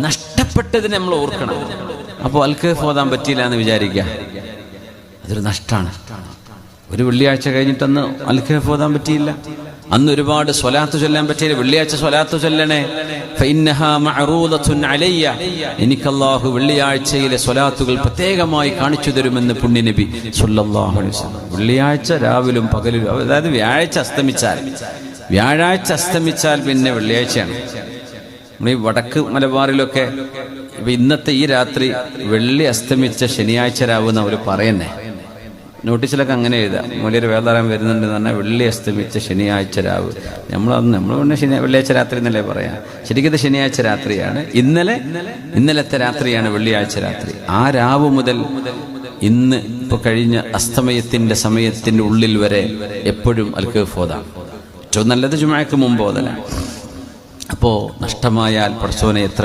നഷ്ടപ്പെട്ടതിനെ നമ്മൾ ഓർക്കണം. അപ്പോൾ അൽ-കഹ്ഫ് ഓതാൻ പറ്റിയില്ല എന്ന് വിചാരിക്കുക, അതൊരു നഷ്ടമാണ്. ഒരു വെള്ളിയാഴ്ച കഴിഞ്ഞിട്ടന്ന് അൽ-കഹ്ഫ് ഓതാൻ പറ്റിയില്ല, അന്ന് ഒരുപാട് സ്വലാത്ത് ചൊല്ലാൻ പറ്റിയില്ല. വെള്ളിയാഴ്ച സ്വലാത്ത് ചൊല്ലണേ, ഫഇന്നഹാ മഅറൂദത്തുൻ അലയ്യ, എനിക്ക് അല്ലാഹു വെള്ളിയാഴ്ചയിലെ സ്വലാത്തുകൾ പ്രത്യേകമായി കാണിച്ചു തരുമെന്ന് പുണ്യനബി സ്വല്ലല്ലാഹു അലൈഹി വസല്ലം. വെള്ളിയാഴ്ച രാവിലും പകലും, അതായത് വ്യാഴാഴ്ച അസ്തമിച്ചാൽ പിന്നെ വെള്ളിയാഴ്ചയാണ്. നമ്മൾ ഈ വടക്ക് മലബാറിലൊക്കെ ഇന്നത്തെ ഈ രാത്രി വെള്ളി അസ്തമിച്ച ശനിയാഴ്ച രാവ് അവർ പറയുന്നേ. നോട്ടീസിലൊക്കെ അങ്ങനെ എഴുതാം, വലിയൊരു വേദാറാൻ വരുന്നുണ്ടെന്ന് പറഞ്ഞാൽ വെള്ളി അസ്തമിച്ച ശനിയാഴ്ച രാവ്. നമ്മൾ പിന്നെ വെള്ളിയാഴ്ച രാത്രി എന്നല്ലേ പറയാം, ശരിക്കും ഇത് ശനിയാഴ്ച രാത്രിയാണ്. ഇന്നലത്തെ രാത്രിയാണ് വെള്ളിയാഴ്ച രാത്രി. ആ രാവ് മുതൽ ഇന്ന് ഇപ്പൊ കഴിഞ്ഞ അസ്തമയത്തിന്റെ സമയത്തിന്റെ ഉള്ളിൽ വരെ എപ്പോഴും അൽ-കഹ്ഫ് ഓതാം. ഏറ്റവും നല്ലത് ജുമുഅക്ക് മുമ്പ് ഓതലാണ്. അപ്പോ നഷ്ടമായാൽ പടച്ചോനെ എത്ര